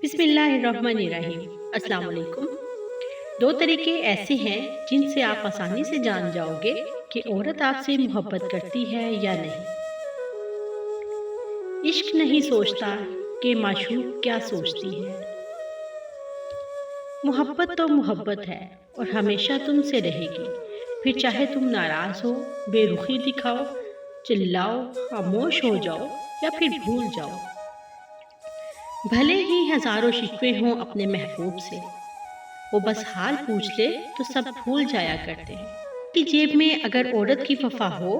बिस्मिल्लाहिर्रहमानिर्रहीम। अस्सलाम वालेकुम। दो तरीके ऐसे हैं जिनसे आप आसानी से जान जाओगे कि औरत आपसे मोहब्बत करती है या नहीं। इश्क नहीं सोचता कि माशूक क्या सोचती है। मोहब्बत तो मोहब्बत है और हमेशा तुमसे रहेगी, फिर चाहे तुम नाराज हो, बेरुखी दिखाओ, चिल्लाओ, खामोश हो जाओ या फिर भूल जाओ। भले ही हजारों शिकवे हों अपने महबूब से, वो बस हाल पूछ ले तो सब भूल जाया करते हैं कि जेब में अगर औरत की वफा हो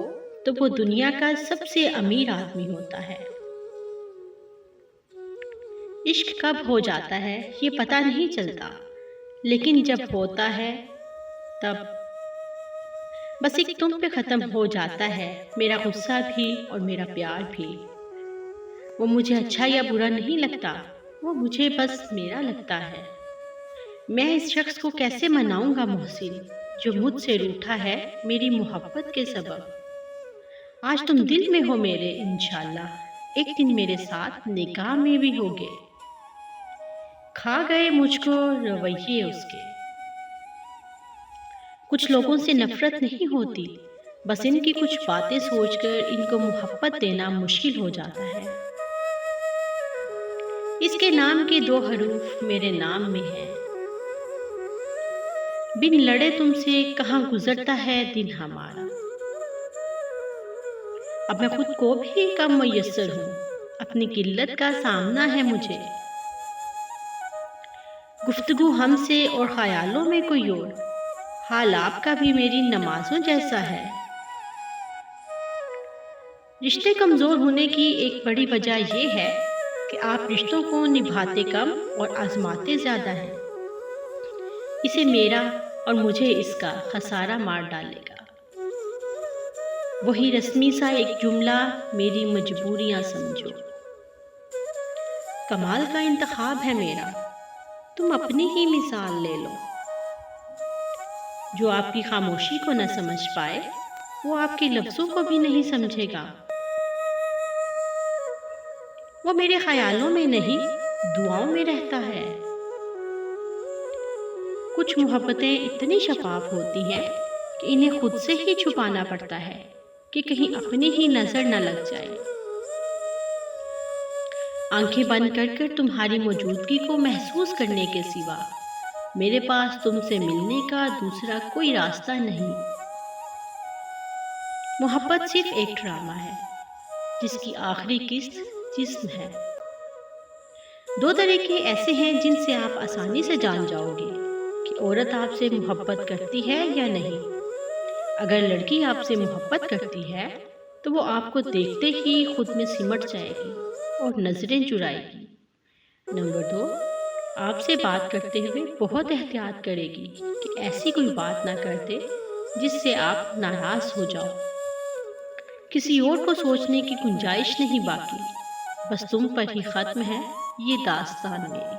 तो वो दुनिया का सबसे अमीर आदमी होता है। इश्क कब हो जाता है ये पता नहीं चलता, लेकिन जब होता है तब बस एक तुम पे खत्म हो जाता है मेरा गुस्सा भी और मेरा प्यार भी। वो मुझे अच्छा या बुरा नहीं लगता, वो मुझे बस मेरा लगता है। मैं इस शख्स को कैसे मनाऊंगा मोहसिन, जो मुझसे रूठा है मेरी मोहब्बत के सबब। आज तुम दिल में हो मेरे, इंशाल्लाह एक दिन मेरे साथ निगाह में भी होगे। खा गए मुझको रवैये उसके। कुछ लोगों से नफरत नहीं होती, बस इनकी कुछ बातें सोचकर इनको मोहब्बत देना मुश्किल हो जाता है। इसके नाम के दो हरूफ मेरे नाम में है। बिन लड़े तुमसे कहाँ गुजरता है दिन हमारा। अब मैं खुद को भी कम मुयस्सर हूँ, अपनी किल्लत का सामना है मुझे। गुफ्तगू हमसे और ख्यालों में कोई और, हाल आपका भी मेरी नमाजों जैसा है। रिश्ते कमजोर होने की एक बड़ी वजह यह है कि आप रिश्तों को निभाते कम और आजमाते ज्यादा हैं। इसे मेरा और मुझे इसका खसारा मार डालेगा। वही रस्मी सा एक जुमला, मेरी मजबूरियां समझो। कमाल का इंतखाब है मेरा, तुम अपनी ही मिसाल ले लो। जो आपकी खामोशी को न समझ पाए, वो आपके लफ्जों को भी नहीं समझेगा। वो मेरे ख्यालों में नहीं, दुआओं में रहता है। कुछ मोहब्बतें इतनी शफाफ होती हैं कि इन्हें खुद से ही छुपाना पड़ता है कि कहीं अपनी ही नजर न लग जाए। आंखें बंद कर तुम्हारी मौजूदगी को महसूस करने के सिवा मेरे पास तुमसे मिलने का दूसरा कोई रास्ता नहीं। मोहब्बत सिर्फ एक ड्रामा है जिसकी आखिरी किस्त जिस्म है। दो तरीके ऐसे हैं जिनसे आप आसानी से जान जाओगे कि औरत आपसे मोहब्बत करती है या नहीं। अगर लड़की आपसे मोहब्बत करती है तो वो आपको देखते ही खुद में सिमट जाएगी और नजरें चुराएगी। नंबर 2, आपसे बात करते हुए बहुत एहतियात करेगी कि ऐसी कोई बात ना कर दे जिससे आप नाराज हो जाओ। किसी और को सोचने की गुंजाइश नहीं बाकी, बस तुम पर ही खत्म है ये दास्तान मेरी।